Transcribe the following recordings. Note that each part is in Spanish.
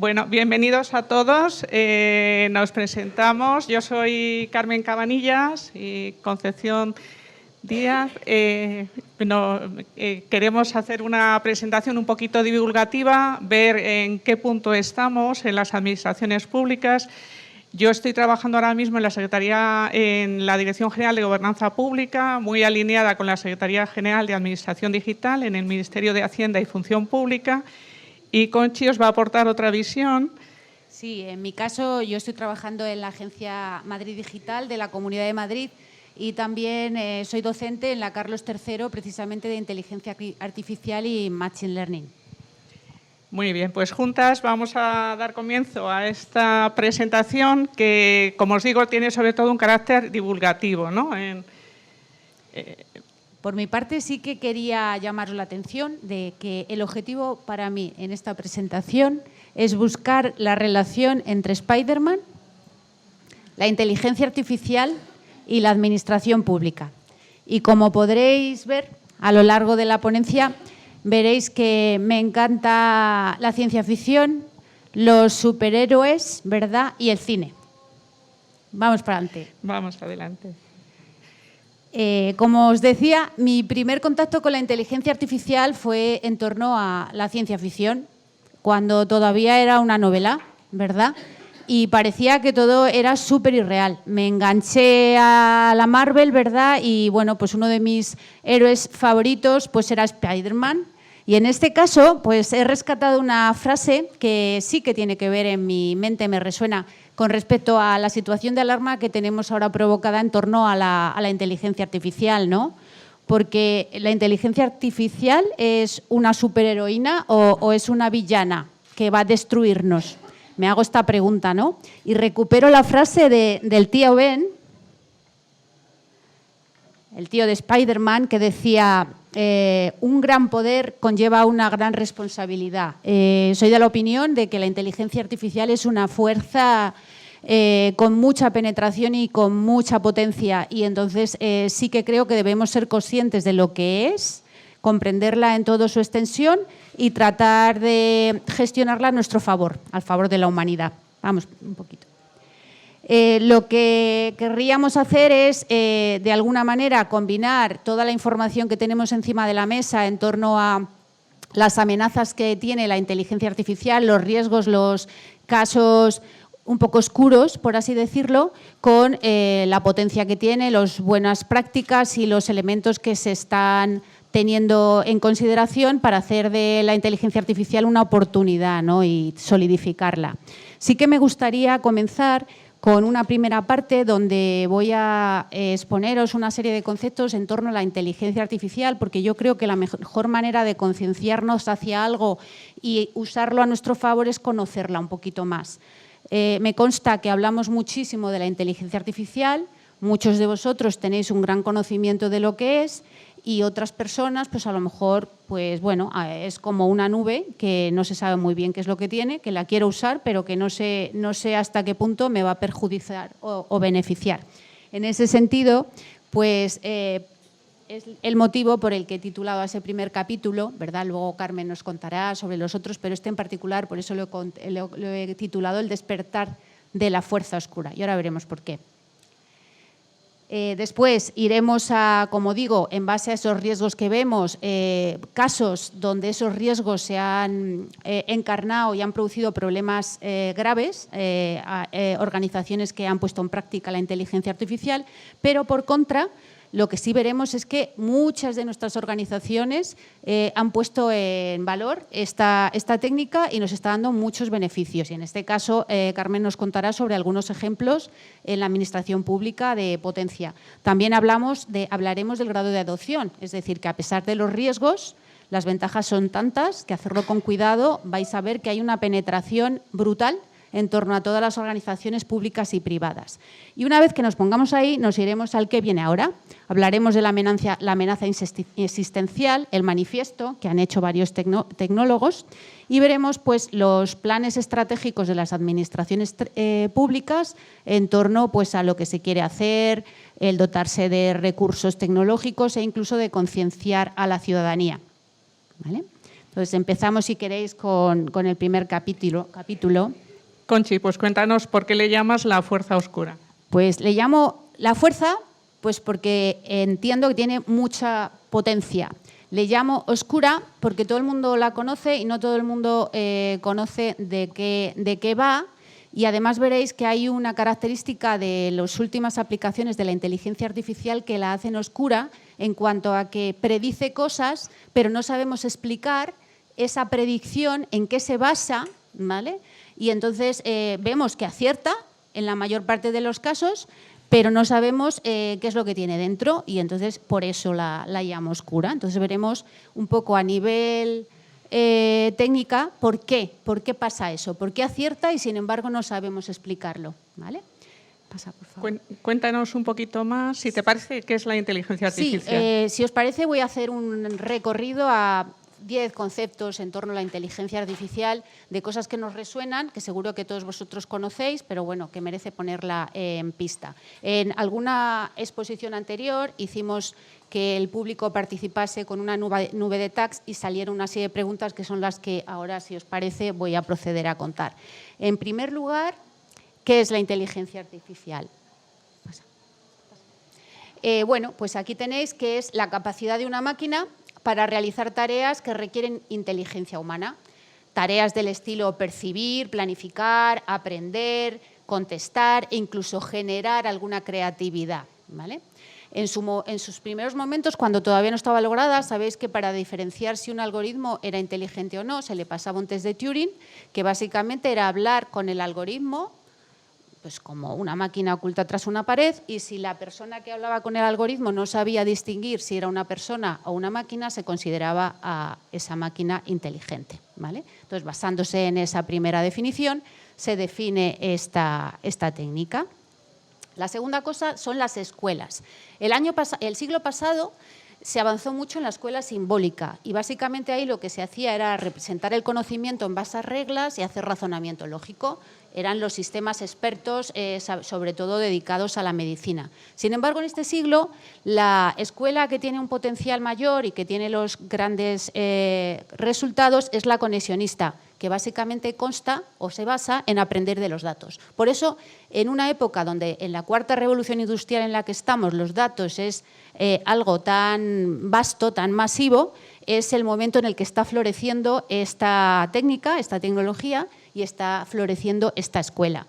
Bueno, bienvenidos a todos. Nos presentamos. Yo soy Carmen Cabanillas y Concepción Díaz. Queremos hacer una presentación un poquito divulgativa, ver en qué punto estamos en las administraciones públicas. Yo estoy trabajando ahora mismo en la Secretaría, en la Dirección General de Gobernanza Pública, muy alineada con la Secretaría General de Administración Digital en el Ministerio de Hacienda y Función Pública. Y Conchi os va a aportar otra visión. Sí, en mi caso yo estoy trabajando en la Agencia Madrid Digital de la Comunidad de Madrid y también soy docente en la Carlos III, precisamente de Inteligencia Artificial y Machine Learning. Muy bien, pues juntas vamos a dar comienzo a esta presentación que, como os digo, tiene sobre todo un carácter divulgativo, ¿no? Por mi parte, sí que quería llamaros la atención de que el objetivo para mí en esta presentación es buscar la relación entre Spiderman, la inteligencia artificial y la administración pública. Y como podréis ver a lo largo de la ponencia, veréis que me encanta la ciencia ficción, los superhéroes, ¿verdad? Y el cine. Vamos para adelante. Vamos adelante. Como os decía, mi primer contacto con la inteligencia artificial fue en torno a la ciencia ficción, cuando todavía era una novela, ¿verdad? Y parecía que todo era súper irreal. Me enganché a la Marvel, ¿verdad? Y bueno, pues uno de mis héroes favoritos pues era Spider-Man. Y en este caso, pues he rescatado una frase que sí que tiene que ver en mi mente, me resuena, con respecto a la situación de alarma que tenemos ahora provocada en torno a la inteligencia artificial, ¿no? Porque la inteligencia artificial es una superheroína o es una villana que va a destruirnos. Me hago esta pregunta, ¿no? Y recupero la frase del tío Ben, el tío de Spider-Man, que decía: un gran poder conlleva una gran responsabilidad. Soy de la opinión de que la inteligencia artificial es una fuerza con mucha penetración y con mucha potencia, y entonces sí que creo que debemos ser conscientes de lo que es, comprenderla en toda su extensión y tratar de gestionarla a nuestro favor, al favor de la humanidad. Vamos, un poquito. Lo que querríamos hacer es, de alguna manera, combinar toda la información que tenemos encima de la mesa en torno a las amenazas que tiene la inteligencia artificial, los riesgos, los casos un poco oscuros, por así decirlo, con la potencia que tiene, las buenas prácticas y los elementos que se están teniendo en consideración para hacer de la inteligencia artificial una oportunidad, ¿no? Y solidificarla. Sí que me gustaría comenzar con una primera parte donde voy a exponeros una serie de conceptos en torno a la inteligencia artificial, porque yo creo que la mejor manera de concienciarnos hacia algo y usarlo a nuestro favor es conocerla un poquito más. Me consta que hablamos muchísimo de la inteligencia artificial, muchos de vosotros tenéis un gran conocimiento de lo que es, y otras personas, pues a lo mejor, pues bueno, es como una nube que no se sabe muy bien qué es lo que tiene, que la quiero usar, pero que no sé hasta qué punto me va a perjudicar o beneficiar. En ese sentido, pues es el motivo por el que he titulado a ese primer capítulo, ¿verdad? Luego Carmen nos contará sobre los otros, pero este en particular, por eso lo he titulado El despertar de la fuerza oscura. Y ahora veremos por qué. Después iremos a, como digo, en base a esos riesgos que vemos, casos donde esos riesgos se han encarnado y han producido problemas graves, organizaciones que han puesto en práctica la inteligencia artificial, pero por contra, lo que sí veremos es que muchas de nuestras organizaciones han puesto en valor esta técnica y nos está dando muchos beneficios. Y en este caso, Carmen nos contará sobre algunos ejemplos en la administración pública de potencia. También hablaremos del grado de adopción, es decir, que a pesar de los riesgos, las ventajas son tantas que hacerlo con cuidado vais a ver que hay una penetración brutal en torno a todas las organizaciones públicas y privadas. Y una vez que nos pongamos ahí, nos iremos al que viene ahora. Hablaremos de la amenaza existencial, el manifiesto que han hecho varios tecnólogos, y veremos pues, los planes estratégicos de las administraciones públicas en torno pues, a lo que se quiere hacer, el dotarse de recursos tecnológicos e incluso de concienciar a la ciudadanía. ¿Vale? Entonces, empezamos, si queréis, con el primer capítulo. Conchi, pues cuéntanos por qué le llamas la fuerza oscura. Pues le llamo la fuerza, pues porque entiendo que tiene mucha potencia. Le llamo oscura porque todo el mundo la conoce y no todo el mundo conoce de qué va. Y además veréis que hay una característica de las últimas aplicaciones de la inteligencia artificial que la hacen oscura en cuanto a que predice cosas, pero no sabemos explicar esa predicción en qué se basa, ¿vale? Y entonces vemos que acierta en la mayor parte de los casos, pero no sabemos qué es lo que tiene dentro y entonces por eso la llamo oscura. Entonces veremos un poco a nivel técnica por qué pasa eso, por qué acierta y sin embargo no sabemos explicarlo, ¿vale? Pasa, por favor. Cuéntanos un poquito más, si te parece, qué es la inteligencia artificial. Sí, si os parece voy a hacer un recorrido a 10 conceptos en torno a la inteligencia artificial, de cosas que nos resuenan, que seguro que todos vosotros conocéis, pero bueno, que merece ponerla en pista. En alguna exposición anterior hicimos que el público participase con una nube de tags y salieron una serie de preguntas que son las que ahora, si os parece, voy a proceder a contar. En primer lugar, ¿qué es la inteligencia artificial? Bueno, pues aquí tenéis que es la capacidad de una máquina para realizar tareas que requieren inteligencia humana. Tareas del estilo percibir, planificar, aprender, contestar e incluso generar alguna creatividad, ¿vale? En sus primeros momentos, cuando todavía no estaba lograda, sabéis que para diferenciar si un algoritmo era inteligente o no, se le pasaba un test de Turing, que básicamente era hablar con el algoritmo pues como una máquina oculta tras una pared, y si la persona que hablaba con el algoritmo no sabía distinguir si era una persona o una máquina, se consideraba a esa máquina inteligente, ¿vale? Entonces, basándose en esa primera definición, se define esta técnica. La segunda cosa son las escuelas. El siglo pasado se avanzó mucho en la escuela simbólica y básicamente ahí lo que se hacía era representar el conocimiento en base a reglas y hacer razonamiento lógico. Eran los sistemas expertos, sobre todo dedicados a la medicina. Sin embargo, en este siglo, la escuela que tiene un potencial mayor y que tiene los grandes resultados es la conexionista, que básicamente consta o se basa en aprender de los datos. Por eso, en una época donde en la cuarta revolución industrial en la que estamos los datos es algo tan vasto, tan masivo, es el momento en el que está floreciendo esta técnica, esta tecnología, y está floreciendo esta escuela.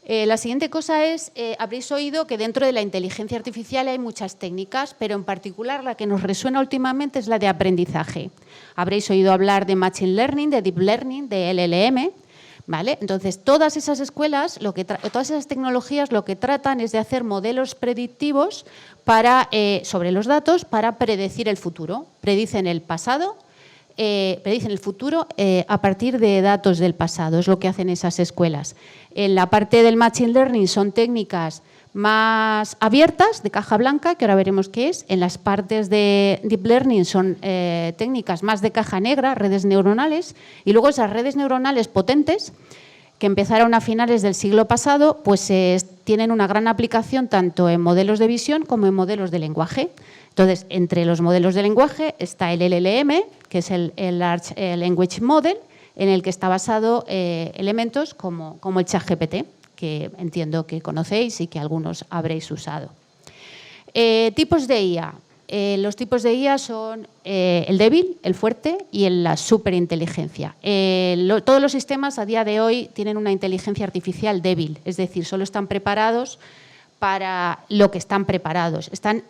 La siguiente cosa es, habréis oído que dentro de la inteligencia artificial hay muchas técnicas, pero en particular la que nos resuena últimamente es la de aprendizaje. Habréis oído hablar de Machine Learning, de Deep Learning, de LLM, ¿vale? Entonces, todas esas escuelas, todas esas tecnologías lo que tratan es de hacer modelos predictivos sobre los datos para predecir el futuro. Predicen el pasado, predicen el futuro a partir de datos del pasado, es lo que hacen esas escuelas. En la parte del Machine Learning son técnicas más abiertas, de caja blanca, que ahora veremos qué es. En las partes de Deep Learning son técnicas más de caja negra, redes neuronales, y luego esas redes neuronales potentes, que empezaron a finales del siglo pasado, pues tienen una gran aplicación tanto en modelos de visión como en modelos de lenguaje. Entonces, entre los modelos de lenguaje está el LLM, que es el Large Language Model, en el que está basado elementos como el ChatGPT, que entiendo que conocéis y que algunos habréis usado. Tipos de IA. Los tipos de IA son el débil, el fuerte y la superinteligencia. Todos los sistemas a día de hoy tienen una inteligencia artificial débil, es decir, solo están preparados para lo que están preparados. Están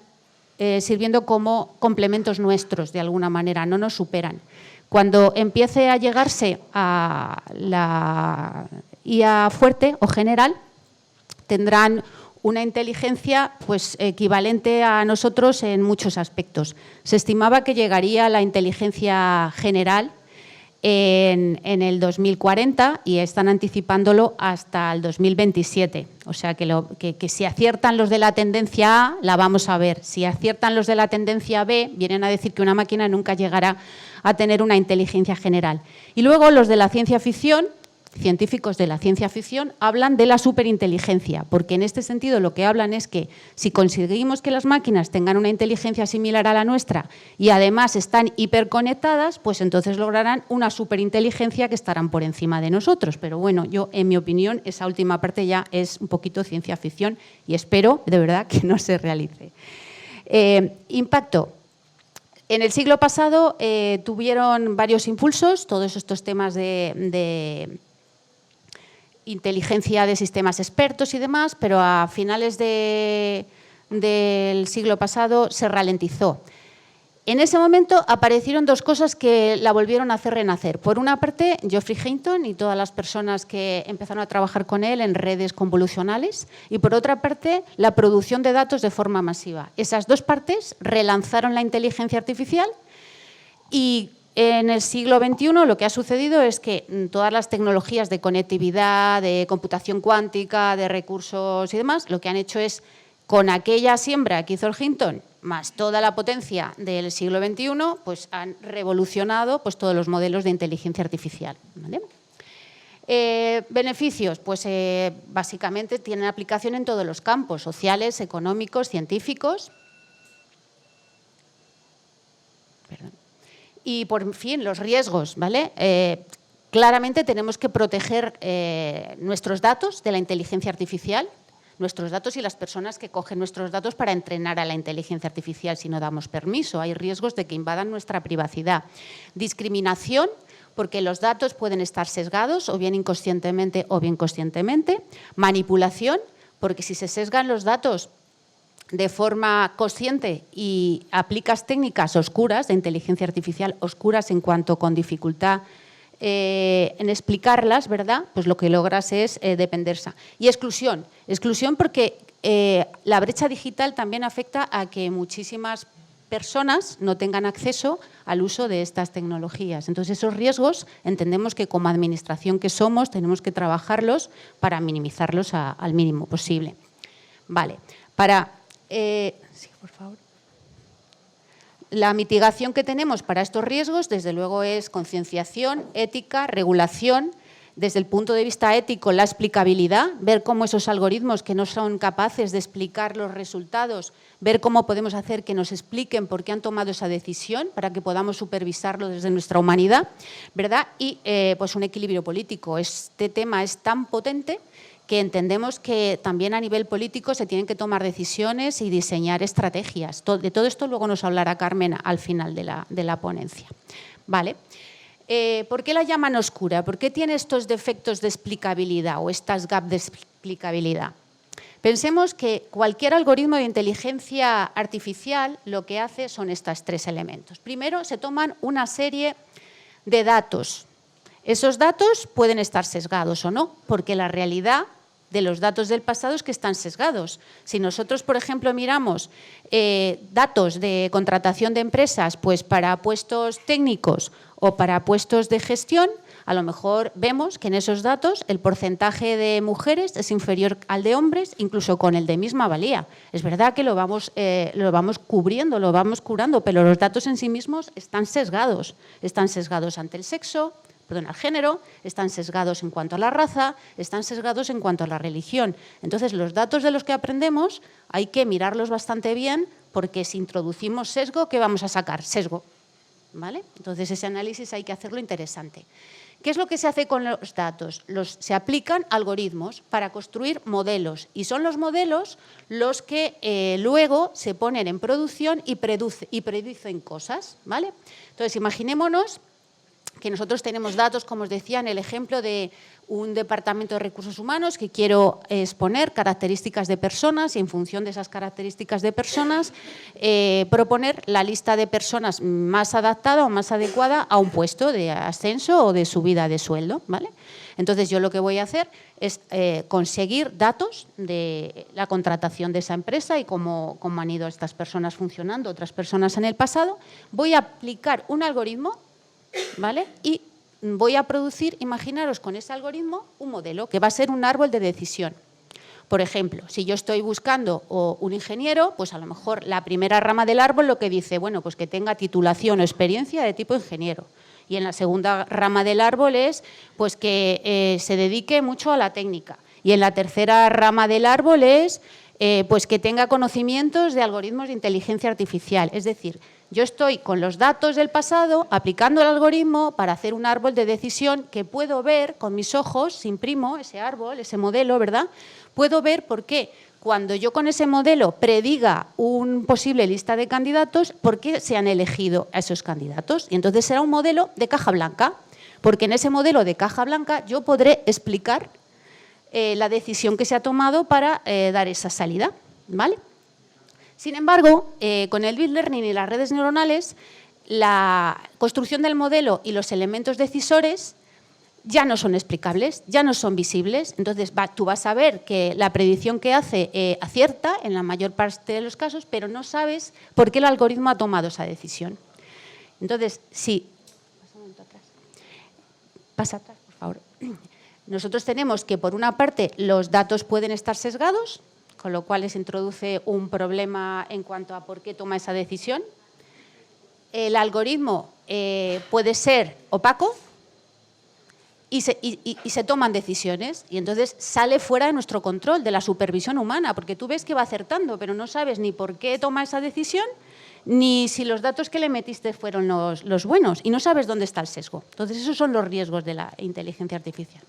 sirviendo como complementos nuestros, de alguna manera, no nos superan. Cuando empiece a llegarse a la IA fuerte o general, tendrán una inteligencia pues, equivalente a nosotros en muchos aspectos. Se estimaba que llegaría la inteligencia general en el 2040 y están anticipándolo hasta el 2027. O sea que si aciertan los de la tendencia A, la vamos a ver. Si aciertan los de la tendencia B, vienen a decir que una máquina nunca llegará a tener una inteligencia general. Y luego los de la ciencia ficción científicos de la ciencia ficción hablan de la superinteligencia, porque en este sentido lo que hablan es que si conseguimos que las máquinas tengan una inteligencia similar a la nuestra y además están hiperconectadas, pues entonces lograrán una superinteligencia que estarán por encima de nosotros. Pero bueno, yo, en mi opinión, esa última parte ya es un poquito ciencia ficción y espero, de verdad, que no se realice. Impacto. En el siglo pasado tuvieron varios impulsos todos estos temas de inteligencia de sistemas expertos y demás, pero a finales del siglo pasado se ralentizó. En ese momento aparecieron dos cosas que la volvieron a hacer renacer. Por una parte, Geoffrey Hinton y todas las personas que empezaron a trabajar con él en redes convolucionales, y por otra parte, la producción de datos de forma masiva. Esas dos partes relanzaron la inteligencia artificial y en el siglo XXI lo que ha sucedido es que todas las tecnologías de conectividad, de computación cuántica, de recursos y demás, lo que han hecho es, con aquella siembra que hizo el Hinton, más toda la potencia del siglo XXI, pues han revolucionado pues, todos los modelos de inteligencia artificial. ¿Vale? Beneficios, pues básicamente tienen aplicación en todos los campos, sociales, económicos, científicos. Perdón. Y por fin, los riesgos, ¿vale? Claramente tenemos que proteger nuestros datos de la inteligencia artificial, nuestros datos y las personas que cogen nuestros datos para entrenar a la inteligencia artificial si no damos permiso. Hay riesgos de que invadan nuestra privacidad. Discriminación, porque los datos pueden estar sesgados, o bien inconscientemente o bien conscientemente. Manipulación, porque si se sesgan los datos de forma consciente y aplicas técnicas oscuras de inteligencia artificial, oscuras en cuanto con dificultad en explicarlas, ¿verdad? Pues lo que logras es dependerse. Y exclusión. Exclusión porque la brecha digital también afecta a que muchísimas personas no tengan acceso al uso de estas tecnologías. Entonces, esos riesgos entendemos que como administración que somos tenemos que trabajarlos para minimizarlos al mínimo posible. Vale. Sí, por favor. La mitigación que tenemos para estos riesgos, desde luego, es concienciación, ética, regulación. Desde el punto de vista ético, la explicabilidad, ver cómo esos algoritmos que no son capaces de explicar los resultados, ver cómo podemos hacer que nos expliquen por qué han tomado esa decisión para que podamos supervisarlo desde nuestra humanidad, ¿verdad? Y pues un equilibrio político. Este tema es tan potente que entendemos que también a nivel político se tienen que tomar decisiones y diseñar estrategias. De todo esto luego nos hablará Carmen al final de la ponencia. ¿Vale? ¿Por qué la llaman oscura? ¿Por qué tiene estos defectos de explicabilidad o estas gaps de explicabilidad? Pensemos que cualquier algoritmo de inteligencia artificial lo que hace son estos tres elementos. Primero, se toman una serie de datos. Esos datos pueden estar sesgados o no, porque la realidad de los datos del pasado es que están sesgados. Si nosotros, por ejemplo, miramos datos de contratación de empresas pues para puestos técnicos o para puestos de gestión, a lo mejor vemos que en esos datos el porcentaje de mujeres es inferior al de hombres, incluso con el de misma valía. Es verdad que lo vamos cubriendo, lo vamos curando, pero los datos en sí mismos están sesgados ante el sexo, al género, están sesgados en cuanto a la raza, están sesgados en cuanto a la religión. Entonces, los datos de los que aprendemos hay que mirarlos bastante bien porque si introducimos sesgo, ¿qué vamos a sacar? Sesgo. ¿Vale? Entonces, ese análisis hay que hacerlo interesante. ¿Qué es lo que se hace con los datos? Se aplican algoritmos para construir modelos y son los modelos los que luego se ponen en producción y predicen cosas. ¿Vale? Entonces, imaginémonos que nosotros tenemos datos, como os decía, en el ejemplo de un departamento de recursos humanos que quiero exponer características de personas y en función de esas características de personas proponer la lista de personas más adaptada o más adecuada a un puesto de ascenso o de subida de sueldo, ¿vale? Entonces yo lo que voy a hacer es conseguir datos de la contratación de esa empresa y cómo han ido estas personas funcionando, otras personas en el pasado. Voy a aplicar un algoritmo, ¿vale? Y voy a producir, imaginaros con ese algoritmo, un modelo que va a ser un árbol de decisión. Por ejemplo, si yo estoy buscando un ingeniero, pues a lo mejor la primera rama del árbol lo que dice, bueno, pues que tenga titulación o experiencia de tipo ingeniero. Y en la segunda rama del árbol es pues, que se dedique mucho a la técnica. Y en la tercera rama del árbol es pues, que tenga conocimientos de algoritmos de inteligencia artificial. Es decir, yo estoy con los datos del pasado aplicando el algoritmo para hacer un árbol de decisión que puedo ver con mis ojos, si imprimo ese árbol, ese modelo, ¿verdad? Puedo ver por qué cuando yo con ese modelo prediga un posible lista de candidatos, por qué se han elegido a esos candidatos. Y entonces será un modelo de caja blanca, porque en ese modelo de caja blanca yo podré explicar la decisión que se ha tomado para dar esa salida, ¿vale? Sin embargo, con el Deep Learning y las redes neuronales, la construcción del modelo y los elementos decisores ya no son explicables, ya no son visibles. Entonces, tú vas a ver que la predicción que hace acierta en la mayor parte de los casos, pero no sabes por qué el algoritmo ha tomado esa decisión. Entonces, sí. Pasa un momento atrás. Pasa atrás, por favor. Nosotros tenemos que, por una parte, los datos pueden estar sesgados, con lo cual se introduce un problema en cuanto a por qué toma esa decisión. El algoritmo puede ser opaco y se toman decisiones y entonces sale fuera de nuestro control, de la supervisión humana, porque tú ves que va acertando, pero no sabes ni por qué toma esa decisión, ni si los datos que le metiste fueron los buenos y no sabes dónde está el sesgo. Entonces, esos son los riesgos de la inteligencia artificial.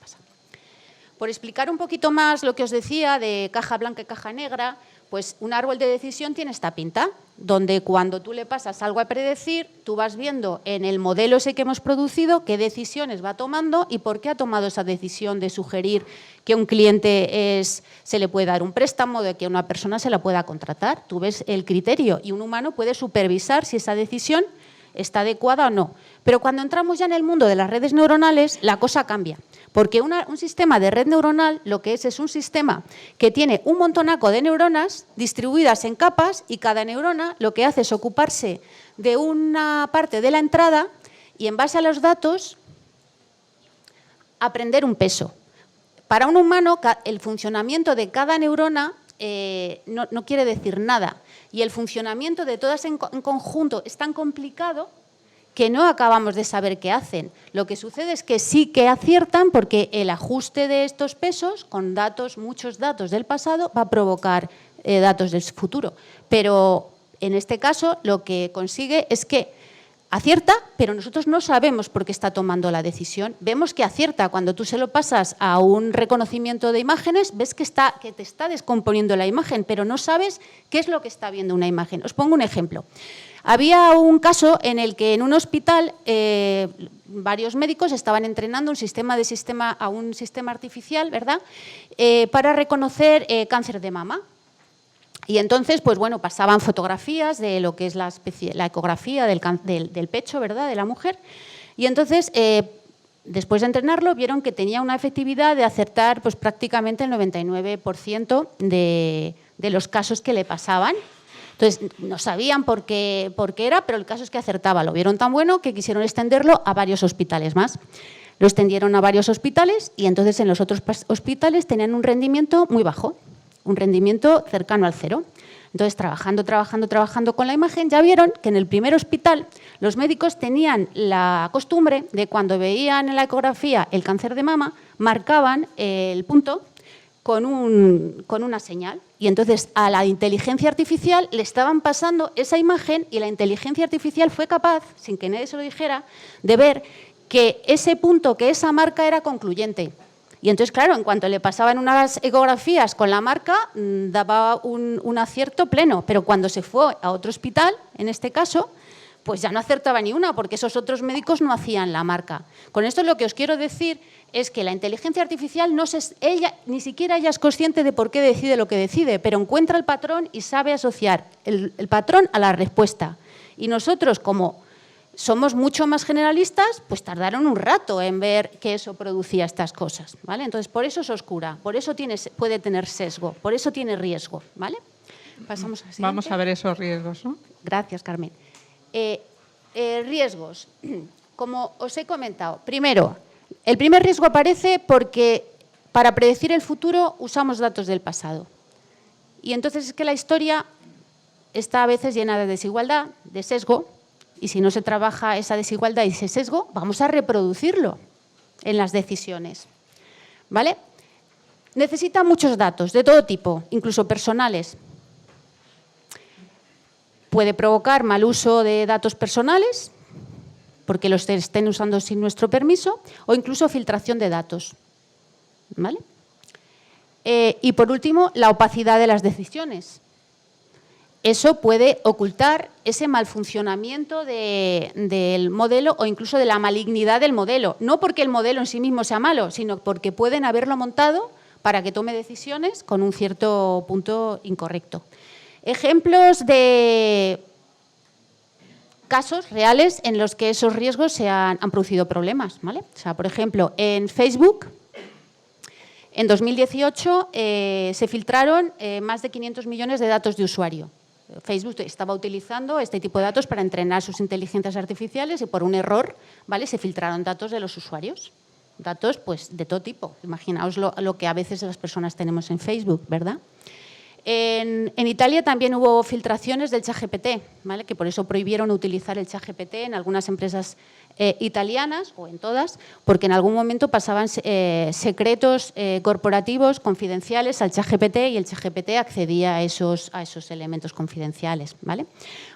Por explicar un poquito más lo que os decía de caja blanca y caja negra, pues un árbol de decisión tiene esta pinta, donde cuando tú le pasas algo a predecir, tú vas viendo en el modelo ese que hemos producido qué decisiones va tomando y por qué ha tomado esa decisión de sugerir que a un cliente se le puede dar un préstamo, de que a una persona se la pueda contratar. Tú ves el criterio y un humano puede supervisar si esa decisión está adecuada o no. Pero cuando entramos ya en el mundo de las redes neuronales, la cosa cambia. Porque un sistema de red neuronal lo que es un sistema que tiene un montonaco de neuronas distribuidas en capas y cada neurona lo que hace es ocuparse de una parte de la entrada y en base a los datos aprender un peso. Para un humano el funcionamiento de cada neurona no quiere decir nada y el funcionamiento de todas en conjunto es tan complicado que no acabamos de saber qué hacen. Lo que sucede es que sí que aciertan porque el ajuste de estos pesos con datos, muchos datos del pasado, va a provocar datos del futuro. Pero en este caso lo que consigue es que acierta, pero nosotros no sabemos por qué está tomando la decisión. Vemos que acierta. Cuando tú se lo pasas a un reconocimiento de imágenes, ves que te está descomponiendo la imagen, pero no sabes qué es lo que está viendo una imagen. Os pongo un ejemplo. Había un caso en el que en un hospital varios médicos estaban entrenando a un sistema artificial, ¿verdad? Para reconocer cáncer de mama. Y entonces, pues bueno, pasaban fotografías de lo que es la ecografía del pecho, ¿verdad?, de la mujer. Y entonces, después de entrenarlo, vieron que tenía una efectividad de acertar pues, prácticamente el 99% de los casos que le pasaban. Entonces, no sabían por qué era, pero el caso es que acertaba. Lo vieron tan bueno que quisieron extenderlo a varios hospitales más. Lo extendieron a varios hospitales y entonces en los otros hospitales tenían un rendimiento muy bajo, un rendimiento cercano al cero. Entonces, trabajando con la imagen, ya vieron que en el primer hospital los médicos tenían la costumbre de cuando veían en la ecografía el cáncer de mama, marcaban el punto con una señal. Y entonces a la inteligencia artificial le estaban pasando esa imagen y la inteligencia artificial fue capaz, sin que nadie se lo dijera, de ver que ese punto, que esa marca era concluyente. Y entonces, claro, en cuanto le pasaban unas ecografías con la marca, daba un acierto pleno. Pero cuando se fue a otro hospital, en este caso, pues ya no acertaba ni una, porque esos otros médicos no hacían la marca. Con esto lo que os quiero decir es que la inteligencia artificial, ni siquiera ella es consciente de por qué decide lo que decide, pero encuentra el patrón y sabe asociar el patrón a la respuesta. Y nosotros, como somos mucho más generalistas, pues tardaron un rato en ver que eso producía estas cosas, ¿vale? Entonces, por eso es oscura, por eso puede tener sesgo, por eso tiene riesgo, ¿vale? Pasamos a la siguiente. Vamos a ver esos riesgos, ¿no? Gracias, Carmen. Riesgos. Como os he comentado, primero, el primer riesgo aparece porque para predecir el futuro usamos datos del pasado. Y entonces es que la historia está a veces llena de desigualdad, de sesgo, Y si no se trabaja esa desigualdad y ese sesgo, vamos a reproducirlo en las decisiones, ¿vale? Necesita muchos datos de todo tipo, incluso personales. Puede provocar mal uso de datos personales, porque los estén usando sin nuestro permiso, o incluso filtración de datos, ¿vale? Y por último, la opacidad de las decisiones. Eso puede ocultar ese mal funcionamiento del modelo o incluso de la malignidad del modelo. No porque el modelo en sí mismo sea malo, sino porque pueden haberlo montado para que tome decisiones con un cierto punto incorrecto. Ejemplos de casos reales en los que esos riesgos se han producido problemas, ¿vale? O sea, por ejemplo, en Facebook, en 2018 se filtraron más de 500 millones de datos de usuario. Facebook estaba utilizando este tipo de datos para entrenar sus inteligencias artificiales y por un error, ¿vale?, se filtraron datos de los usuarios. Datos, pues, de todo tipo. Imaginaos lo que a veces las personas tenemos en Facebook, ¿verdad? En Italia también hubo filtraciones del ChatGPT, ¿vale?, que por eso prohibieron utilizar el ChatGPT en algunas empresas italianas, o en todas, porque en algún momento pasaban secretos corporativos confidenciales al ChatGPT y el ChatGPT accedía a esos elementos confidenciales, ¿vale?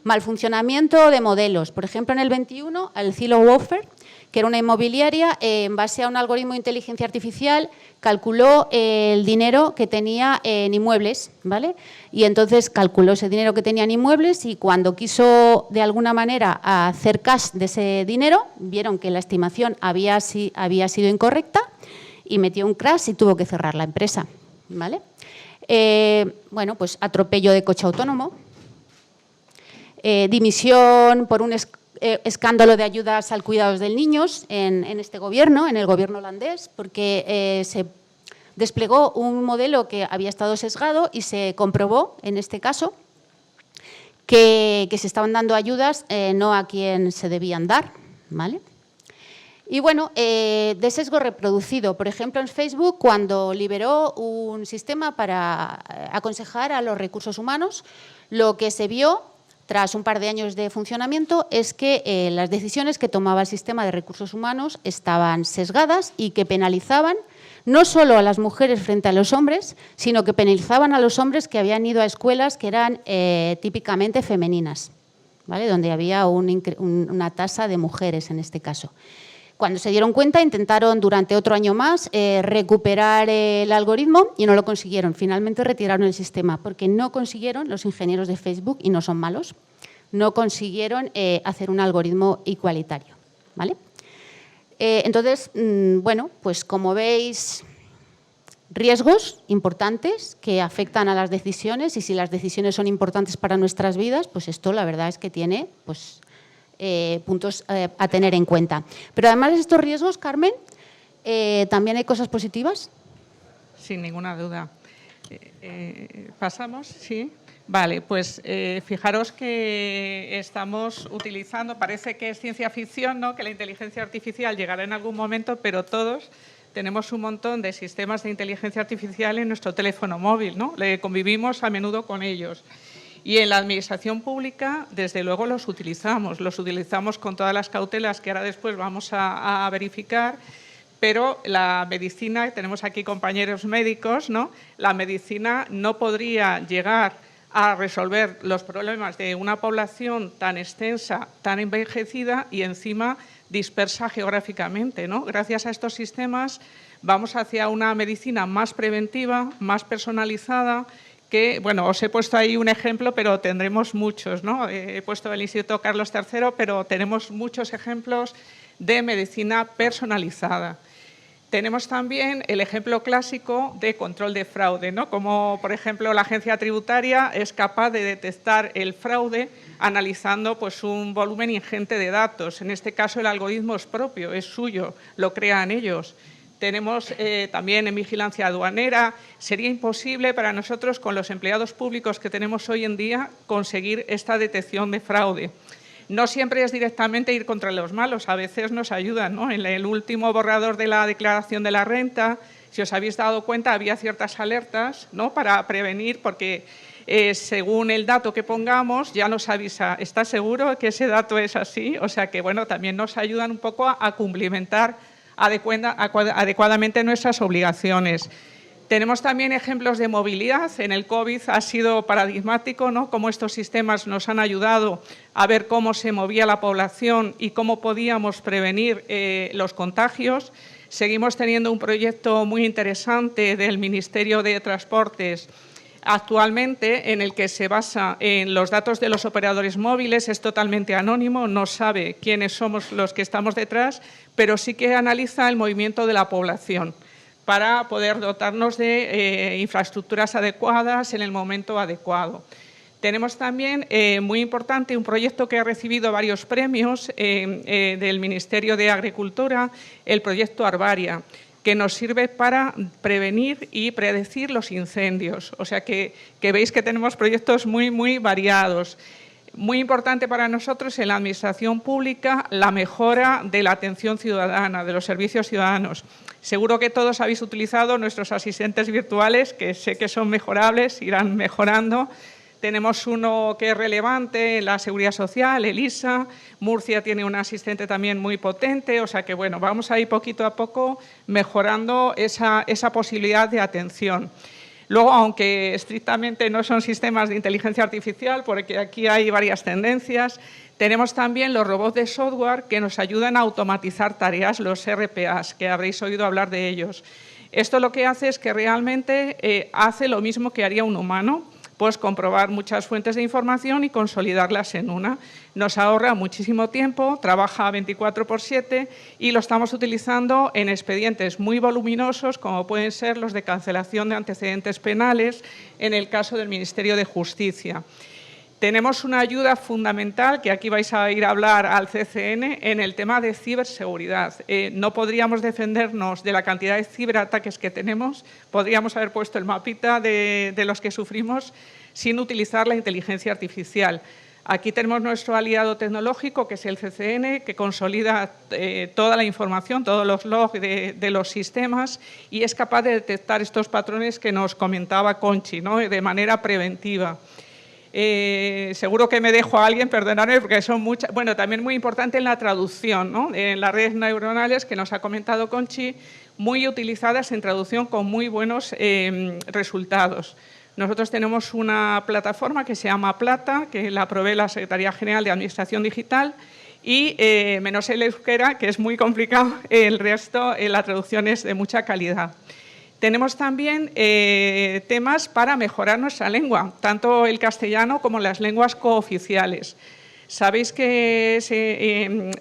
Mal funcionamiento de modelos. Por ejemplo, en el 21, el Zillow Offer, que era una inmobiliaria, en base a un algoritmo de inteligencia artificial, calculó el dinero que tenía en inmuebles, ¿vale? Y entonces calculó ese dinero que tenía en inmuebles y cuando quiso, de alguna manera, hacer cash de ese dinero, vieron que la estimación había sido incorrecta y metió un crash y tuvo que cerrar la empresa, ¿vale? Bueno, pues atropello de coche autónomo, dimisión por un escándalo de ayudas al cuidado de niños en este gobierno, en el gobierno holandés, porque se desplegó un modelo que había estado sesgado y se comprobó, en este caso, que se estaban dando ayudas no a quien se debían dar, ¿vale? Y bueno, de sesgo reproducido, por ejemplo, en Facebook, cuando liberó un sistema para aconsejar a los recursos humanos, lo que se vio tras un par de años de funcionamiento es que las decisiones que tomaba el sistema de recursos humanos estaban sesgadas y que penalizaban no solo a las mujeres frente a los hombres, sino que penalizaban a los hombres que habían ido a escuelas que eran típicamente femeninas, ¿vale?, donde había una tasa de mujeres en este caso. Cuando se dieron cuenta, intentaron durante otro año más recuperar el algoritmo y no lo consiguieron. Finalmente retiraron el sistema porque no consiguieron, los ingenieros de Facebook, y no son malos, no consiguieron hacer un algoritmo igualitario, ¿vale? Entonces, bueno, pues como veis, riesgos importantes que afectan a las decisiones y si las decisiones son importantes para nuestras vidas, pues esto la verdad es que tiene, pues, puntos a tener en cuenta. Pero además de estos riesgos, Carmen, ¿también hay cosas positivas? Sin ninguna duda. ¿Pasamos? Sí. Vale, pues fijaros que estamos utilizando, parece que es ciencia ficción, ¿no?, que la inteligencia artificial llegará en algún momento, pero todos tenemos un montón de sistemas de inteligencia artificial en nuestro teléfono móvil, ¿no? Convivimos a menudo con ellos. Y en la administración pública, desde luego, los utilizamos con todas las cautelas que ahora después vamos a verificar, pero la medicina, tenemos aquí compañeros médicos, ¿no?, la medicina no podría llegar a resolver los problemas de una población tan extensa, tan envejecida y encima dispersa geográficamente, ¿no? Gracias a estos sistemas vamos hacia una medicina más preventiva, más personalizada, que, bueno, os he puesto ahí un ejemplo, pero tendremos muchos, ¿no? He puesto el Instituto Carlos III, pero tenemos muchos ejemplos de medicina personalizada. Tenemos también el ejemplo clásico de control de fraude, ¿no? Como, por ejemplo, la agencia tributaria es capaz de detectar el fraude analizando, pues, un volumen ingente de datos. En este caso, el algoritmo es propio, es suyo, lo crean ellos. Tenemos también en vigilancia aduanera. Sería imposible para nosotros, con los empleados públicos que tenemos hoy en día, conseguir esta detección de fraude. No siempre es directamente ir contra los malos, a veces nos ayudan, ¿no? En el último borrador de la declaración de la renta, si os habéis dado cuenta, había ciertas alertas, ¿no?, para prevenir, porque según el dato que pongamos, ya nos avisa, ¿está seguro que ese dato es así? O sea que, bueno, también nos ayudan un poco a cumplimentar adecuadamente nuestras obligaciones. Tenemos también ejemplos de movilidad. En el COVID ha sido paradigmático, ¿no?, cómo estos sistemas nos han ayudado a ver cómo se movía la población y cómo podíamos prevenir los contagios. Seguimos teniendo un proyecto muy interesante del Ministerio de Transportes actualmente, en el que se basa en los datos de los operadores móviles. Es totalmente anónimo, no sabe quiénes somos los que estamos detrás, pero sí que analiza el movimiento de la población para poder dotarnos de infraestructuras adecuadas en el momento adecuado. Tenemos también, muy importante, un proyecto que ha recibido varios premios del Ministerio de Agricultura, el proyecto Arbaria, que nos sirve para prevenir y predecir los incendios. O sea que veis que tenemos proyectos muy variados. Muy importante para nosotros en la Administración Pública la mejora de la atención ciudadana, de los servicios ciudadanos. Seguro que todos habéis utilizado nuestros asistentes virtuales, que sé que son mejorables, irán mejorando. Tenemos uno que es relevante en la Seguridad Social, Elisa. Murcia tiene un asistente también muy potente. O sea que, bueno, vamos a ir poquito a poco mejorando esa posibilidad de atención. Luego, aunque estrictamente no son sistemas de inteligencia artificial, porque aquí hay varias tendencias, tenemos también los robots de software que nos ayudan a automatizar tareas, los RPAs, que habréis oído hablar de ellos. Esto lo que hace es que realmente hace lo mismo que haría un humano, pues comprobar muchas fuentes de información y consolidarlas en una. Nos ahorra muchísimo tiempo, trabaja 24/7 y lo estamos utilizando en expedientes muy voluminosos, como pueden ser los de cancelación de antecedentes penales en el caso del Ministerio de Justicia. Tenemos una ayuda fundamental, que aquí vais a ir a hablar al CCN, en el tema de ciberseguridad. No podríamos defendernos de la cantidad de ciberataques que tenemos, podríamos haber puesto el mapita de los que sufrimos sin utilizar la inteligencia artificial. Aquí tenemos nuestro aliado tecnológico, que es el CCN, que consolida toda la información, todos los logs de los sistemas y es capaz de detectar estos patrones que nos comentaba Conchi, ¿no?, de manera preventiva. Seguro que me dejo a alguien, perdonadme, porque son muchas. Bueno, también muy importante en la traducción, ¿no?, en las redes neuronales que nos ha comentado Conchi, muy utilizadas en traducción con muy buenos resultados. Nosotros tenemos una plataforma que se llama Plata, que la provee la Secretaría General de Administración Digital y, menos el euskera, que es muy complicado, el resto, la traducción es de mucha calidad. Tenemos también temas para mejorar nuestra lengua, tanto el castellano como las lenguas cooficiales. Sabéis que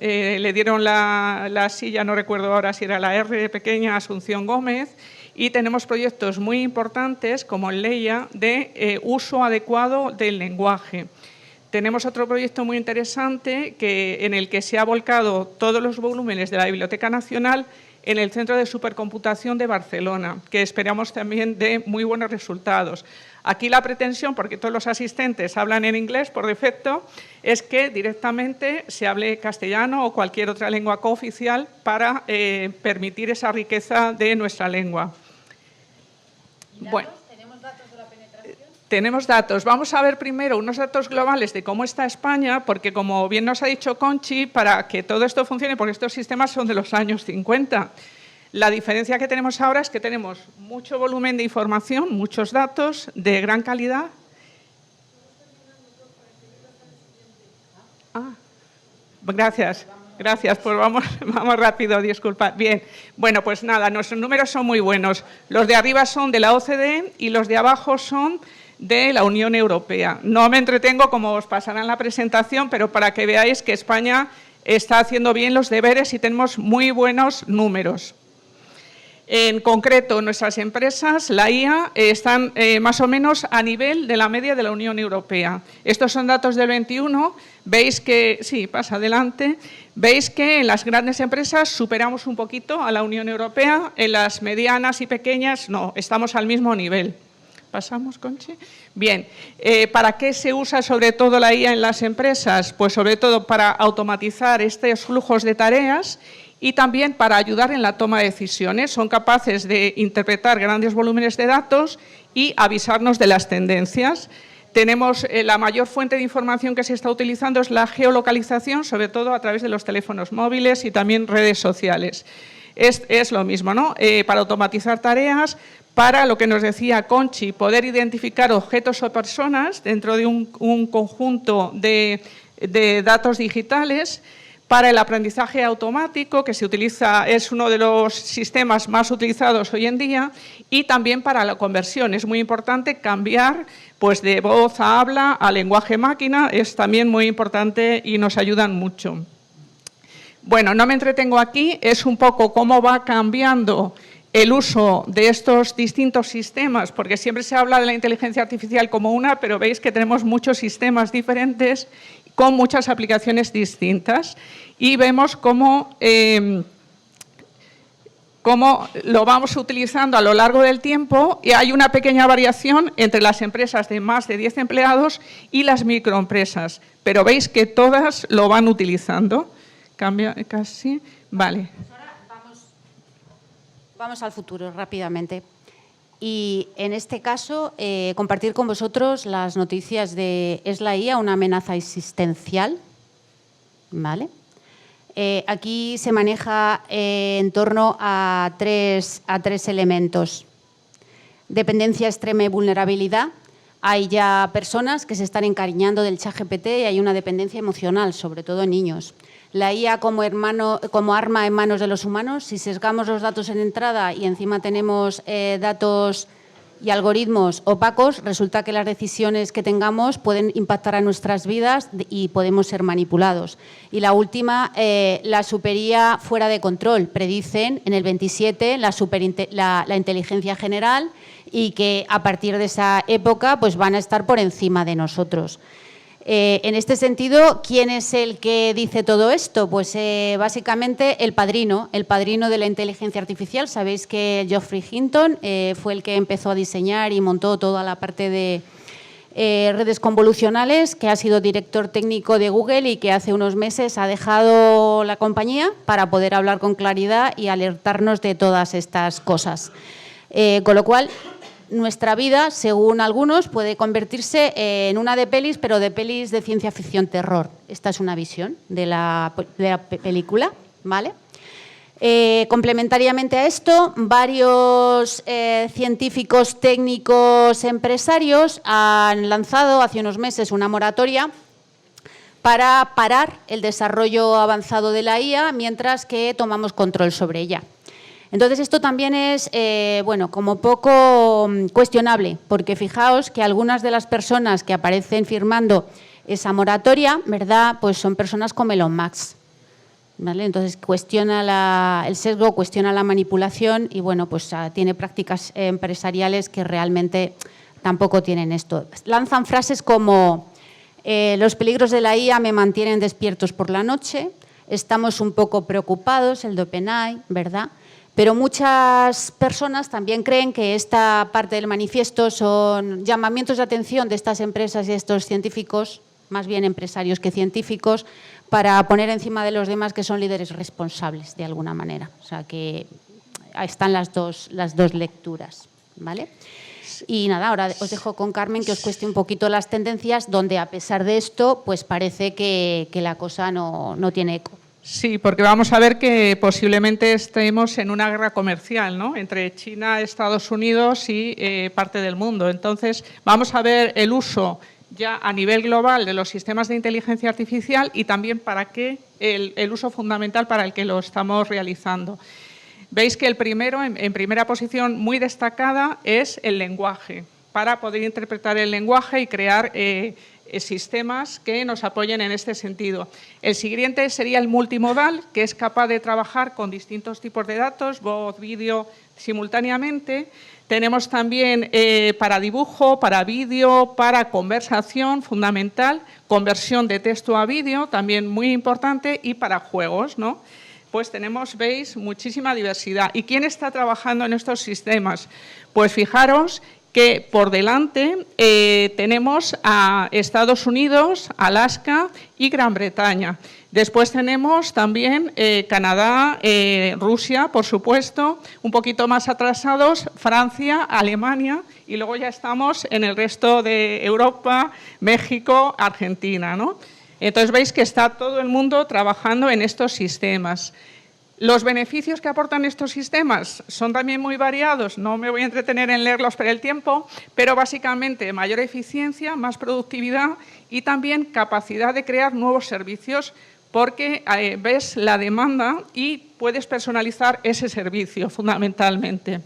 le dieron la silla, no recuerdo ahora si era la R pequeña, a Asunción Gómez, y tenemos proyectos muy importantes, como el Leia, de uso adecuado del lenguaje. Tenemos otro proyecto muy interesante en el que se ha volcado todos los volúmenes de la Biblioteca Nacional en el Centro de Supercomputación de Barcelona, que esperamos también de muy buenos resultados. Aquí la pretensión, porque todos los asistentes hablan en inglés por defecto, es que directamente se hable castellano o cualquier otra lengua cooficial para permitir esa riqueza de nuestra lengua. Bueno, ¿tenemos datos de la penetración? Tenemos datos. Vamos a ver primero unos datos globales de cómo está España, porque como bien nos ha dicho Conchi, para que todo esto funcione, porque estos sistemas son de los años 50, la diferencia que tenemos ahora es que tenemos mucho volumen de información, muchos datos de gran calidad. Gracias. Gracias, pues vamos rápido, disculpad. Bien, bueno, pues nada, nuestros números son muy buenos. Los de arriba son de la OCDE y los de abajo son de la Unión Europea. No me entretengo, como os pasará en la presentación, pero para que veáis que España está haciendo bien los deberes y tenemos muy buenos números. En concreto, nuestras empresas, la IA, están más o menos a nivel de la media de la Unión Europea. Estos son datos del 21. Veis que, sí, pasa adelante, veis que en las grandes empresas superamos un poquito a la Unión Europea, en las medianas y pequeñas no, estamos al mismo nivel. ¿Pasamos, Conchi? Bien, ¿para qué se usa sobre todo la IA en las empresas? Pues sobre todo para automatizar estos flujos de tareas y también para ayudar en la toma de decisiones. Son capaces de interpretar grandes volúmenes de datos y avisarnos de las tendencias. Tenemos la mayor fuente de información que se está utilizando es la geolocalización, sobre todo a través de los teléfonos móviles y también redes sociales. Es lo mismo, ¿no? Para automatizar tareas, para lo que nos decía Conchi, poder identificar objetos o personas dentro de un conjunto de datos digitales, para el aprendizaje automático, que se utiliza, es uno de los sistemas más utilizados hoy en día, y también para la conversión. Es muy importante cambiar pues, de voz a habla a lenguaje máquina, es también muy importante y nos ayudan mucho. Bueno, no me entretengo aquí, es un poco cómo va cambiando el uso de estos distintos sistemas, porque siempre se habla de la inteligencia artificial como una, pero veis que tenemos muchos sistemas diferentes con muchas aplicaciones distintas y vemos cómo lo vamos utilizando a lo largo del tiempo y hay una pequeña variación entre las empresas de más de 10 empleados y las microempresas, pero veis que todas lo van utilizando. Cambia casi, vale. Vamos al futuro rápidamente. Y en este caso, compartir con vosotros las noticias de ¿es la IA una amenaza existencial? ¿Vale? Aquí se maneja en torno a tres elementos. Dependencia extrema y vulnerabilidad. Hay ya personas que se están encariñando del ChatGPT y hay una dependencia emocional, sobre todo en niños. La IA como arma en manos de los humanos, si sesgamos los datos en entrada y encima tenemos datos y algoritmos opacos, resulta que las decisiones que tengamos pueden impactar a nuestras vidas y podemos ser manipulados. Y la última, la supería fuera de control. Predicen en el 27 la inteligencia general y que a partir de esa época pues van a estar por encima de nosotros. En este sentido, ¿quién es el que dice todo esto? Pues básicamente el padrino de la inteligencia artificial. Sabéis que Geoffrey Hinton fue el que empezó a diseñar y montó toda la parte de redes convolucionales, que ha sido director técnico de Google y que hace unos meses ha dejado la compañía para poder hablar con claridad y alertarnos de todas estas cosas. Con lo cual, nuestra vida, según algunos, puede convertirse en una de pelis, pero de pelis de ciencia ficción terror. Esta es una visión de la película, ¿vale? Complementariamente a esto, varios científicos, técnicos, empresarios han lanzado hace unos meses una moratoria para parar el desarrollo avanzado de la IA mientras que tomamos control sobre ella. Entonces, esto también es, bueno, como poco cuestionable, porque fijaos que algunas de las personas que aparecen firmando esa moratoria, ¿verdad?, pues son personas como Elon Musk, ¿vale? Entonces, cuestiona el sesgo, cuestiona la manipulación y, bueno, pues tiene prácticas empresariales que realmente tampoco tienen esto. Lanzan frases como, los peligros de la IA me mantienen despiertos por la noche, estamos un poco preocupados, el de OpenAI, ¿verdad?, pero muchas personas también creen que esta parte del manifiesto son llamamientos de atención de estas empresas y de estos científicos, más bien empresarios que científicos, para poner encima de los demás que son líderes responsables, de alguna manera. O sea, que ahí están las dos lecturas, ¿vale? Y nada, ahora os dejo con Carmen que os cueste un poquito las tendencias, donde a pesar de esto, pues parece que la cosa no tiene eco. Sí, porque vamos a ver que posiblemente estemos en una guerra comercial, ¿no?, entre China, Estados Unidos y parte del mundo. Entonces, vamos a ver el uso ya a nivel global de los sistemas de inteligencia artificial y también para qué el uso fundamental para el que lo estamos realizando. Veis que el primero, en primera posición muy destacada, es el lenguaje, para poder interpretar el lenguaje y crear sistemas que nos apoyen en este sentido. El siguiente sería el multimodal, que es capaz de trabajar con distintos tipos de datos, voz, vídeo, simultáneamente. Tenemos también para dibujo, para vídeo, para conversación, fundamental, conversión de texto a vídeo, también muy importante, y para juegos, ¿no? Pues tenemos, veis, muchísima diversidad. ¿Y quién está trabajando en estos sistemas? Pues fijaros que por delante tenemos a Estados Unidos, Alaska y Gran Bretaña. Después tenemos también Canadá, Rusia, por supuesto, un poquito más atrasados, Francia, Alemania y luego ya estamos en el resto de Europa, México, Argentina, ¿no? Entonces veis que está todo el mundo trabajando en estos sistemas. Los beneficios que aportan estos sistemas son también muy variados, no me voy a entretener en leerlos por el tiempo, pero básicamente mayor eficiencia, más productividad y también capacidad de crear nuevos servicios porque ves la demanda y puedes personalizar ese servicio fundamentalmente.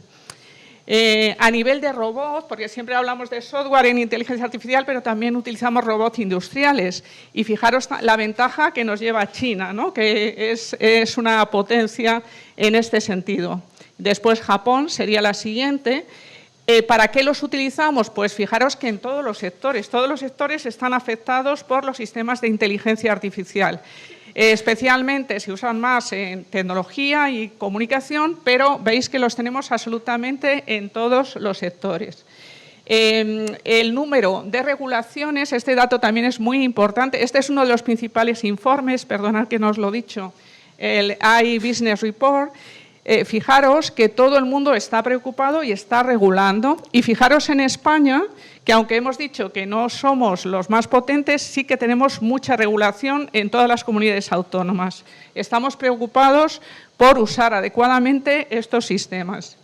A nivel de robots, porque siempre hablamos de software en inteligencia artificial, pero también utilizamos robots industriales. Y fijaros la ventaja que nos lleva China, ¿no? Que es una potencia en este sentido. Después Japón sería la siguiente. ¿Para qué los utilizamos? Pues fijaros que en todos los sectores están afectados por los sistemas de inteligencia artificial. Especialmente se usan más en tecnología y comunicación, pero veis que los tenemos absolutamente en todos los sectores. El número de regulaciones, este dato también es muy importante. Este es uno de los principales informes, perdonad que no os lo he dicho, el iBusiness Report. Fijaros que todo el mundo está preocupado y está regulando. Y fijaros en España, que aunque hemos dicho que no somos los más potentes, sí que tenemos mucha regulación en todas las comunidades autónomas. Estamos preocupados por usar adecuadamente estos sistemas.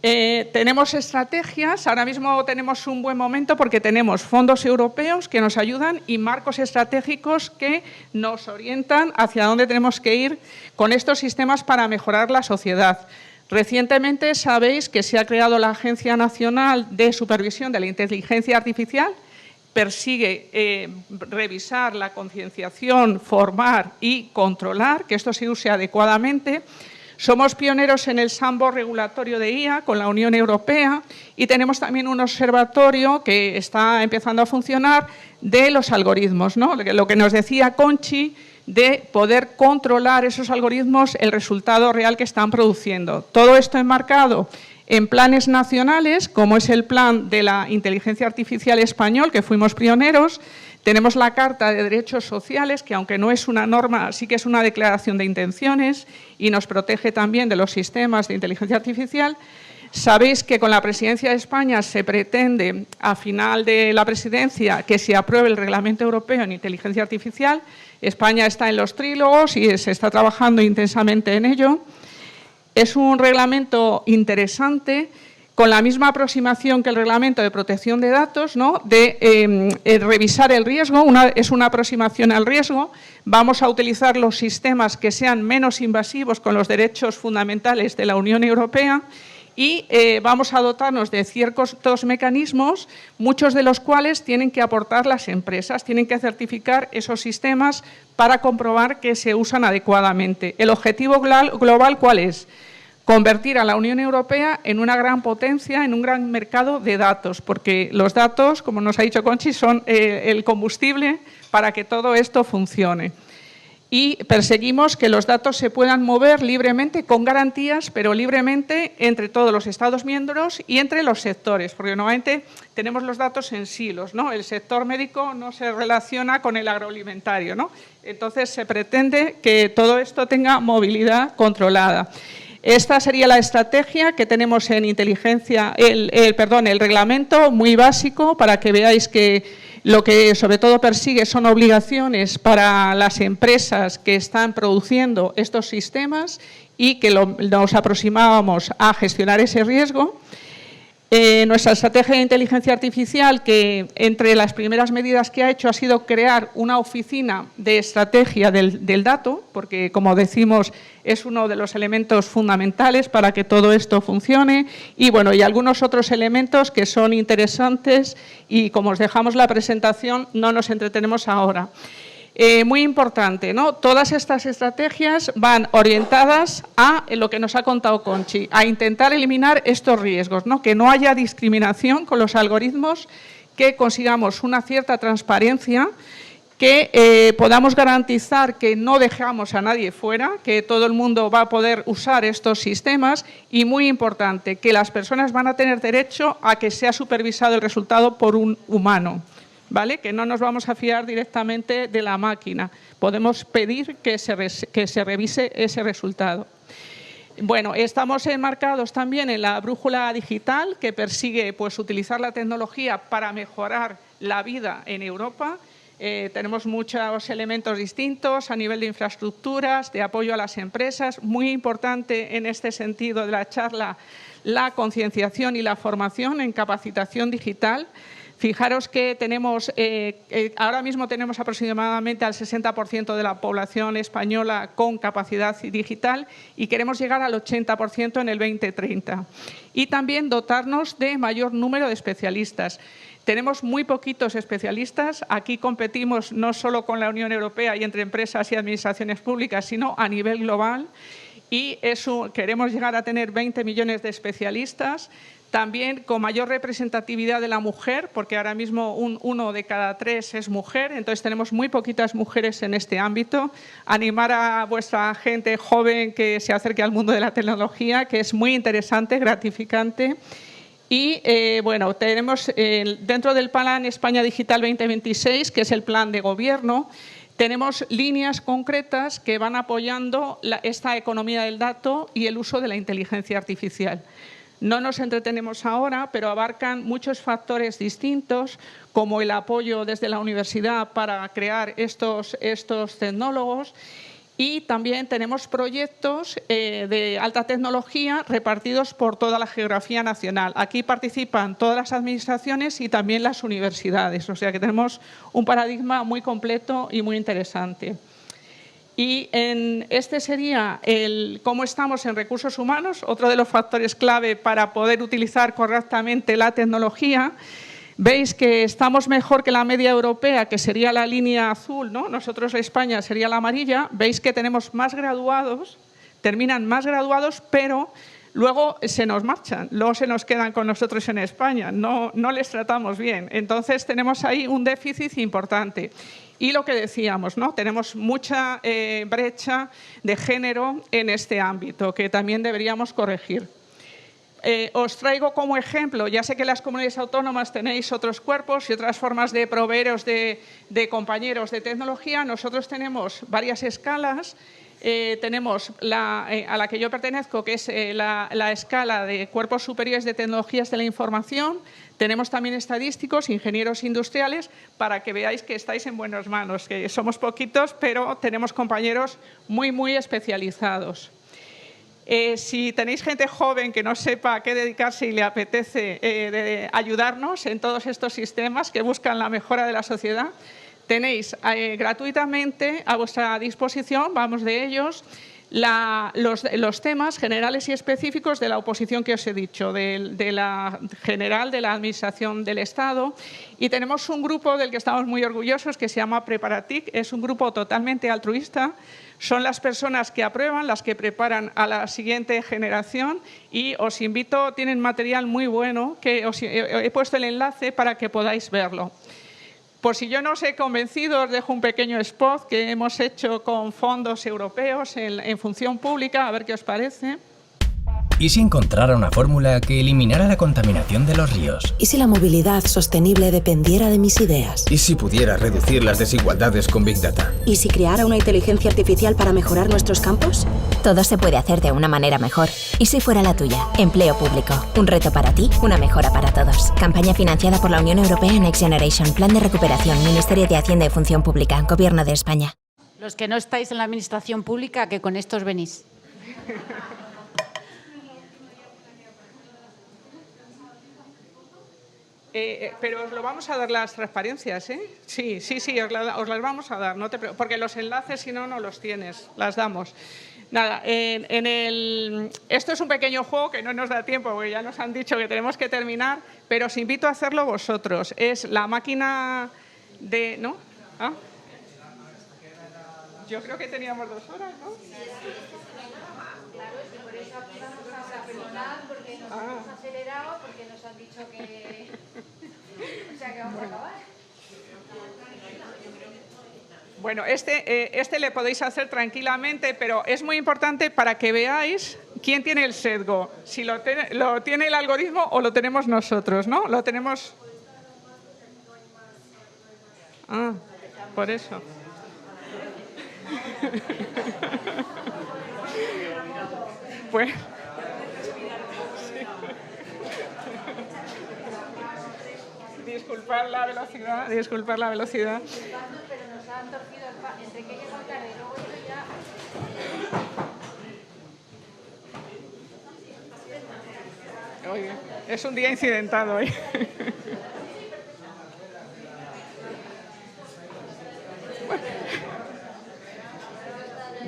Tenemos estrategias, ahora mismo tenemos un buen momento porque tenemos fondos europeos que nos ayudan y marcos estratégicos que nos orientan hacia dónde tenemos que ir con estos sistemas para mejorar la sociedad. Recientemente sabéis que se ha creado la Agencia Nacional de Supervisión de la Inteligencia Artificial, persigue revisar la concienciación, formar y controlar que esto se use adecuadamente. Somos pioneros en el sandbox regulatorio de IA con la Unión Europea y tenemos también un observatorio que está empezando a funcionar de los algoritmos, ¿no? Lo que nos decía Conchi, de poder controlar esos algoritmos, el resultado real que están produciendo. Todo esto enmarcado en planes nacionales, como es el plan de la inteligencia artificial español, que fuimos pioneros. Tenemos la Carta de Derechos Sociales, que aunque no es una norma, sí que es una declaración de intenciones y nos protege también de los sistemas de inteligencia artificial. Sabéis que con la presidencia de España se pretende, a final de la presidencia, que se apruebe el Reglamento Europeo en Inteligencia Artificial. España está en los trílogos y se está trabajando intensamente en ello. Es un reglamento interesante, con la misma aproximación que el Reglamento de Protección de Datos, ¿no? De revisar el riesgo, es una aproximación al riesgo. Vamos a utilizar los sistemas que sean menos invasivos con los derechos fundamentales de la Unión Europea y vamos a dotarnos de ciertos mecanismos, muchos de los cuales tienen que aportar las empresas, tienen que certificar esos sistemas para comprobar que se usan adecuadamente. El objetivo global, ¿cuál es? Convertir a la Unión Europea en una gran potencia, en un gran mercado de datos, porque los datos, como nos ha dicho Conchi, son el combustible para que todo esto funcione. Y perseguimos que los datos se puedan mover libremente, con garantías, pero libremente entre todos los Estados miembros y entre los sectores, porque normalmente tenemos los datos en silos, ¿no? El sector médico no se relaciona con el agroalimentario, ¿no? Entonces se pretende que todo esto tenga movilidad controlada. Esta sería la estrategia que tenemos en inteligencia, el reglamento muy básico para que veáis que lo que sobre todo persigue son obligaciones para las empresas que están produciendo estos sistemas y que nos aproximábamos a gestionar ese riesgo. Nuestra estrategia de inteligencia artificial, que entre las primeras medidas que ha hecho ha sido crear una oficina de estrategia del dato, porque como decimos es uno de los elementos fundamentales para que todo esto funcione y bueno, y algunos otros elementos que son interesantes y como os dejamos la presentación no nos entretenemos ahora. Muy importante, ¿no? Todas estas estrategias van orientadas a lo que nos ha contado Conchi, a intentar eliminar estos riesgos, ¿no? Que no haya discriminación con los algoritmos, que consigamos una cierta transparencia, que podamos garantizar que no dejamos a nadie fuera, que todo el mundo va a poder usar estos sistemas y, muy importante, que las personas van a tener derecho a que sea supervisado el resultado por un humano. ¿Vale? Que no nos vamos a fiar directamente de la máquina. Podemos pedir que se revise ese resultado. Bueno, estamos enmarcados también en la brújula digital, que persigue pues, utilizar la tecnología para mejorar la vida en Europa. Tenemos muchos elementos distintos a nivel de infraestructuras, de apoyo a las empresas. Muy importante en este sentido de la charla la concienciación y la formación en capacitación digital. Fijaros que tenemos, ahora mismo tenemos aproximadamente al 60% de la población española con capacidad digital y queremos llegar al 80% en el 2030. Y también dotarnos de mayor número de especialistas. Tenemos muy poquitos especialistas. Aquí competimos no solo con la Unión Europea y entre empresas y administraciones públicas, sino a nivel global. Y queremos llegar a tener 20 millones de especialistas. También con mayor representatividad de la mujer, porque ahora mismo 1 de cada 3 es mujer, entonces tenemos muy poquitas mujeres en este ámbito. Animar a vuestra gente joven que se acerque al mundo de la tecnología, que es muy interesante, gratificante. Y bueno, tenemos dentro del Plan España Digital 2026, que es el plan de gobierno, tenemos líneas concretas que van apoyando esta economía del dato y el uso de la inteligencia artificial. No nos entretenemos ahora, pero abarcan muchos factores distintos, como el apoyo desde la universidad para crear estos tecnólogos. Y también tenemos proyectos de alta tecnología repartidos por toda la geografía nacional. Aquí participan todas las administraciones y también las universidades. O sea que tenemos un paradigma muy completo y muy interesante. Y este sería cómo estamos en recursos humanos, otro de los factores clave para poder utilizar correctamente la tecnología. Veis que estamos mejor que la media europea, que sería la línea azul, ¿no? Nosotros, España, sería la amarilla. Veis que tenemos más graduados, terminan más graduados, pero luego se nos marchan, luego se nos quedan con nosotros en España, no les tratamos bien. Entonces, tenemos ahí un déficit importante. Y lo que decíamos, ¿no? Tenemos mucha brecha de género en este ámbito, que también deberíamos corregir. Os traigo como ejemplo, ya sé que en las comunidades autónomas tenéis otros cuerpos y otras formas de proveeros de compañeros de tecnología. Nosotros tenemos varias escalas. Tenemos a la que yo pertenezco, que es la escala de cuerpos superiores de tecnologías de la información. Tenemos también estadísticos, ingenieros industriales, para que veáis que estáis en buenas manos, que somos poquitos, pero tenemos compañeros muy, muy especializados. Si tenéis gente joven que no sepa a qué dedicarse y le apetece ayudarnos en todos estos sistemas que buscan la mejora de la sociedad, tenéis gratuitamente a vuestra disposición, vamos de ellos, los temas generales y específicos de la oposición que os he dicho, de la general de la Administración del Estado. Y tenemos un grupo del que estamos muy orgullosos que se llama Preparatic, es un grupo totalmente altruista. Son las personas que aprueban, las que preparan a la siguiente generación y os invito, tienen material muy bueno que os he puesto el enlace para que podáis verlo. Por si yo no os he convencido, os dejo un pequeño spot que hemos hecho con fondos europeos en función pública, a ver qué os parece. ¿Y si encontrara una fórmula que eliminara la contaminación de los ríos? ¿Y si la movilidad sostenible dependiera de mis ideas? ¿Y si pudiera reducir las desigualdades con Big Data? ¿Y si creara una inteligencia artificial para mejorar nuestros campos? Todo se puede hacer de una manera mejor. ¿Y si fuera la tuya? Empleo público. Un reto para ti, una mejora para todos. Campaña financiada por la Unión Europea Next Generation. Plan de recuperación. Ministerio de Hacienda y Función Pública. Gobierno de España. Los que no estáis en la administración pública, que con estos venís. Pero os lo vamos a dar las transparencias, ¿eh? Sí, os las vamos a dar, porque los enlaces, si no, no los tienes, las damos. Nada, esto es un pequeño juego que no nos da tiempo, porque ya nos han dicho que tenemos que terminar, pero os invito a hacerlo vosotros. Es la máquina de... ¿no? ¿Ah? Yo creo que teníamos 2 horas, ¿no? Claro, es que por eso aquí vamos a terminar, porque nos hemos acelerado, porque nos han dicho que... O sea, que vamos a acabar. Bueno, este le podéis hacer tranquilamente, pero es muy importante para que veáis quién tiene el sesgo. Si lo tiene el algoritmo o lo tenemos nosotros, ¿no? Lo tenemos... Ah, por eso. Pues... Disculpar la velocidad. Pero nos han torcido el paso. Entre que llega tarde y luego esto ya... Oye, es un día incidentado hoy.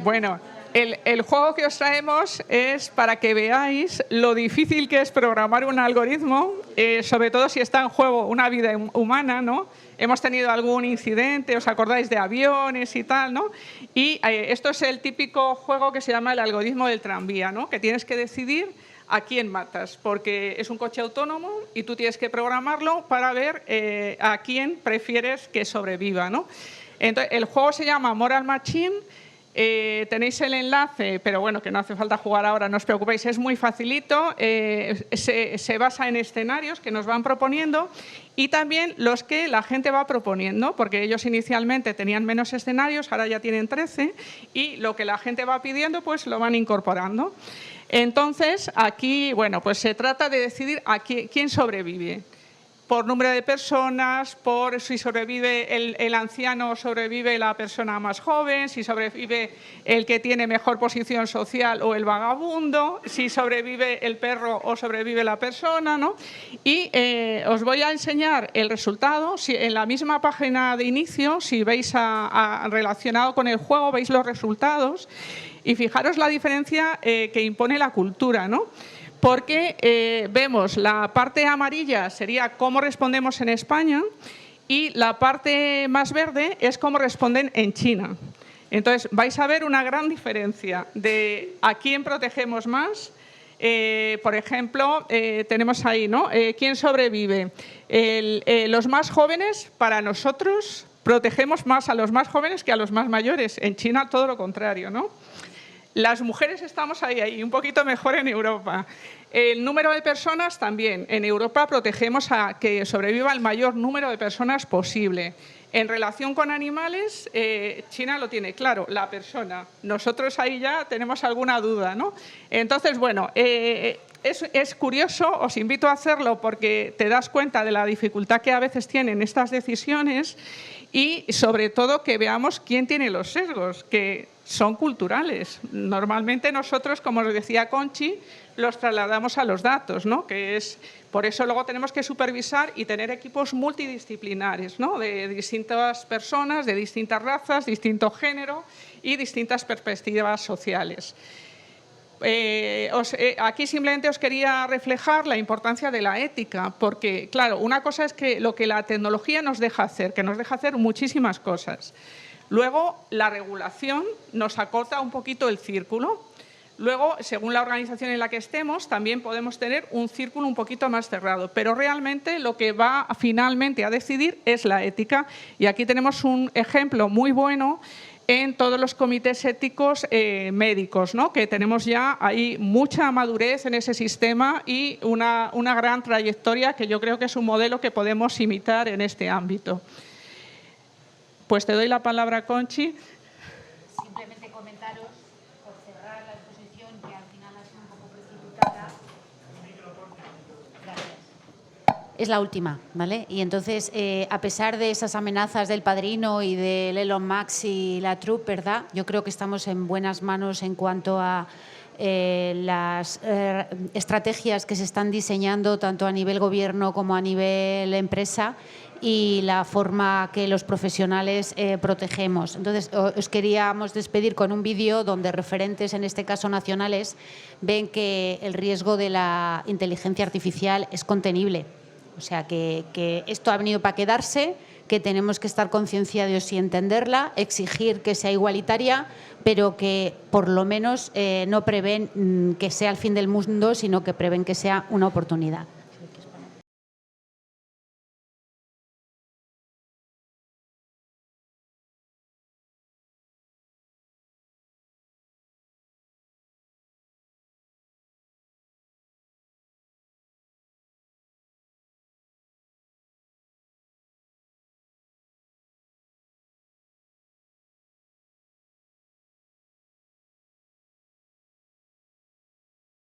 Bueno, el juego que os traemos es para que veáis lo difícil que es programar un algoritmo, sobre todo si está en juego una vida humana, ¿no? Hemos tenido algún incidente, os acordáis de aviones y tal, ¿no? Y esto es el típico juego que se llama el algoritmo del tranvía, ¿no? Que tienes que decidir a quién matas, porque es un coche autónomo y tú tienes que programarlo para ver a quién prefieres que sobreviva, ¿no? Entonces, el juego se llama Moral Machine. Tenéis el enlace, pero bueno, que no hace falta jugar ahora, no os preocupéis, es muy facilito. Se basa en escenarios que nos van proponiendo y también los que la gente va proponiendo, porque ellos inicialmente tenían menos escenarios, ahora ya tienen 13, y lo que la gente va pidiendo pues lo van incorporando. Entonces, aquí, bueno, pues se trata de decidir a quién sobrevive. Por número de personas, por si sobrevive el anciano o sobrevive la persona más joven, si sobrevive el que tiene mejor posición social o el vagabundo, si sobrevive el perro o sobrevive la persona, ¿no? Y os voy a enseñar el resultado. Si en la misma página de inicio, si veis relacionado con el juego, veis los resultados y fijaros la diferencia que impone la cultura, ¿no? Porque vemos la parte amarilla sería cómo respondemos en España y la parte más verde es cómo responden en China. Entonces, vais a ver una gran diferencia de a quién protegemos más. Por ejemplo, tenemos ahí, ¿no? ¿Quién sobrevive? Los más jóvenes, para nosotros, protegemos más a los más jóvenes que a los más mayores. En China, todo lo contrario, ¿no? Las mujeres estamos ahí, un poquito mejor en Europa. El número de personas también. En Europa protegemos a que sobreviva el mayor número de personas posible. En relación con animales, China lo tiene claro, la persona. Nosotros ahí ya tenemos alguna duda, ¿no? Entonces, bueno, es curioso, os invito a hacerlo porque te das cuenta de la dificultad que a veces tienen estas decisiones y, sobre todo, que veamos quién tiene los sesgos, que son culturales. Normalmente nosotros, como os decía Conchi, los trasladamos a los datos, ¿no? Que es, por eso luego tenemos que supervisar y tener equipos multidisciplinares, ¿no? De distintas personas, de distintas razas, distinto género y distintas perspectivas sociales. Aquí simplemente os quería reflejar la importancia de la ética, porque, claro, una cosa es que lo que la tecnología nos deja hacer, que nos deja hacer muchísimas cosas. Luego, la regulación nos acorta un poquito el círculo. Luego, según la organización en la que estemos, también podemos tener un círculo un poquito más cerrado. Pero realmente lo que va finalmente a decidir es la ética. Y aquí tenemos un ejemplo muy bueno en todos los comités éticos médicos, ¿no? Que tenemos ya ahí mucha madurez en ese sistema y una gran trayectoria que yo creo que es un modelo que podemos imitar en este ámbito. Pues te doy la palabra, Conchi. Simplemente comentaros, por cerrar la exposición, que al final ha sido un poco precipitada. Gracias. Es la última, ¿vale? Y entonces, a pesar de esas amenazas del Padrino y del Elon Musk y la Trump, ¿verdad? Yo creo que estamos en buenas manos en cuanto a las estrategias que se están diseñando tanto a nivel gobierno como a nivel empresa y la forma que los profesionales protegemos. Entonces, os queríamos despedir con un vídeo donde referentes, en este caso nacionales, ven que el riesgo de la inteligencia artificial es contenible. O sea, que esto ha venido para quedarse, que tenemos que estar concienciados y entenderla, exigir que sea igualitaria, pero que por lo menos no prevén que sea el fin del mundo, sino que prevén que sea una oportunidad.